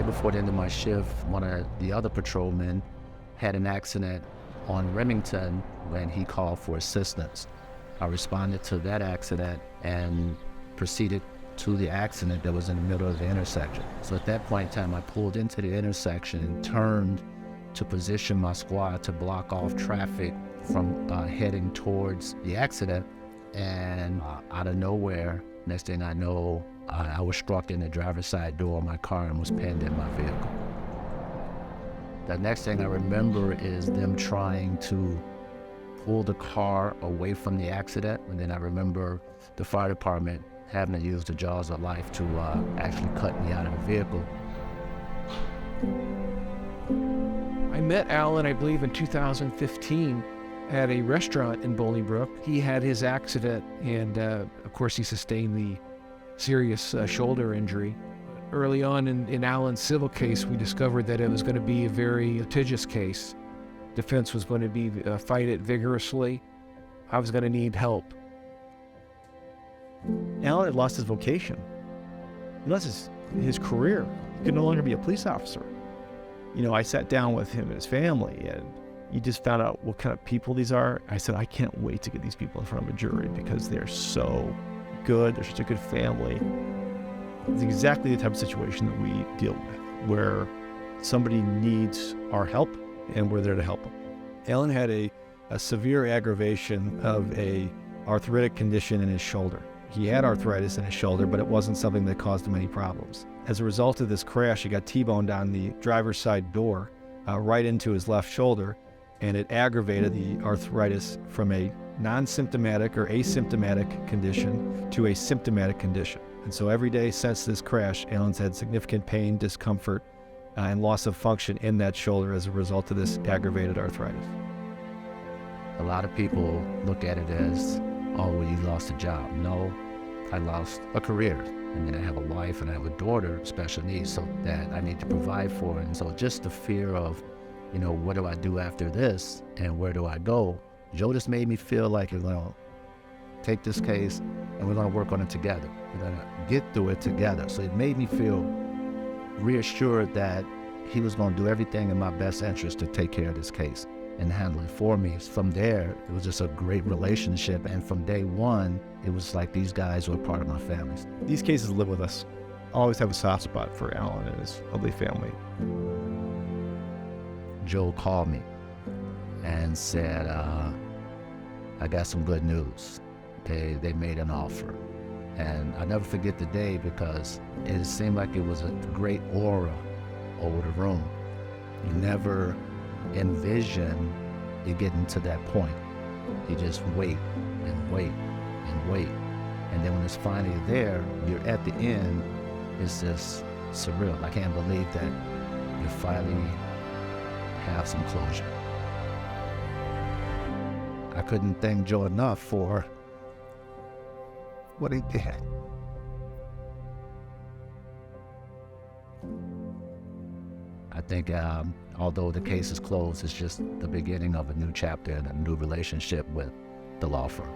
right before the end of my shift, one of the other patrolmen had an accident on Remington when he called for assistance. I responded to that accident and proceeded to the accident that was in the middle of the intersection. So at that point in time, I pulled into the intersection and turned to position my squad to block off traffic from heading towards the accident. And out of nowhere, next thing I know, I was struck in the driver's side door of my car and was pinned in my vehicle. The next thing I remember is them trying to pull the car away from the accident. And then I remember the fire department having to use the jaws of life to actually cut me out of the vehicle. I met Alan, I believe, in 2015 at a restaurant in Bolingbrook. He had his accident, and of course he sustained the serious shoulder injury. Early on in Alan's civil case, we discovered that it was going to be a very litigious case. Defense was going to fight it vigorously. I was going to need help. Alan had lost his vocation. He lost his career. He could no longer be a police officer. You know, I sat down with him and his family, and you just found out what kind of people these are. I said, I can't wait to get these people in front of a jury because they're so good. They're such a good family. It's exactly the type of situation that we deal with, where somebody needs our help and we're there to help them. Alan had a severe aggravation of a arthritic condition in his shoulder. He had arthritis in his shoulder, but it wasn't something that caused him any problems. As a result of this crash, he got T-boned on the driver's side door, right into his left shoulder, and it aggravated the arthritis from a non-symptomatic or asymptomatic condition to a symptomatic condition. And so every day since this crash, Alan's had significant pain, discomfort, and loss of function in that shoulder as a result of this aggravated arthritis. A lot of people look at it as, oh, well, you lost a job. No, I lost a career. And then I have a wife and I have a daughter, special needs, so that I need to provide for. And so just the fear of, you know, what do I do after this and where do I go? Joe just made me feel like we're going to take this case and we're going to work on it together. We're going to get through it together. So it made me feel reassured that he was going to do everything in my best interest to take care of this case and handle it for me. From there, it was just a great relationship. And from day one, it was like these guys were part of my family. These cases live with us. I always have a soft spot for Alan and his lovely family. Joe called me and said, I got some good news. They made an offer. And I'll never forget the day because it seemed like it was a great aura over the room. You never envision it getting to that point. You just wait and wait and wait. And then when it's finally there, you're at the end, it's just surreal. I can't believe that you finally have some closure. I couldn't thank Joe enough for what he did. I think although the case is closed, it's just the beginning of a new chapter and a new relationship with the law firm.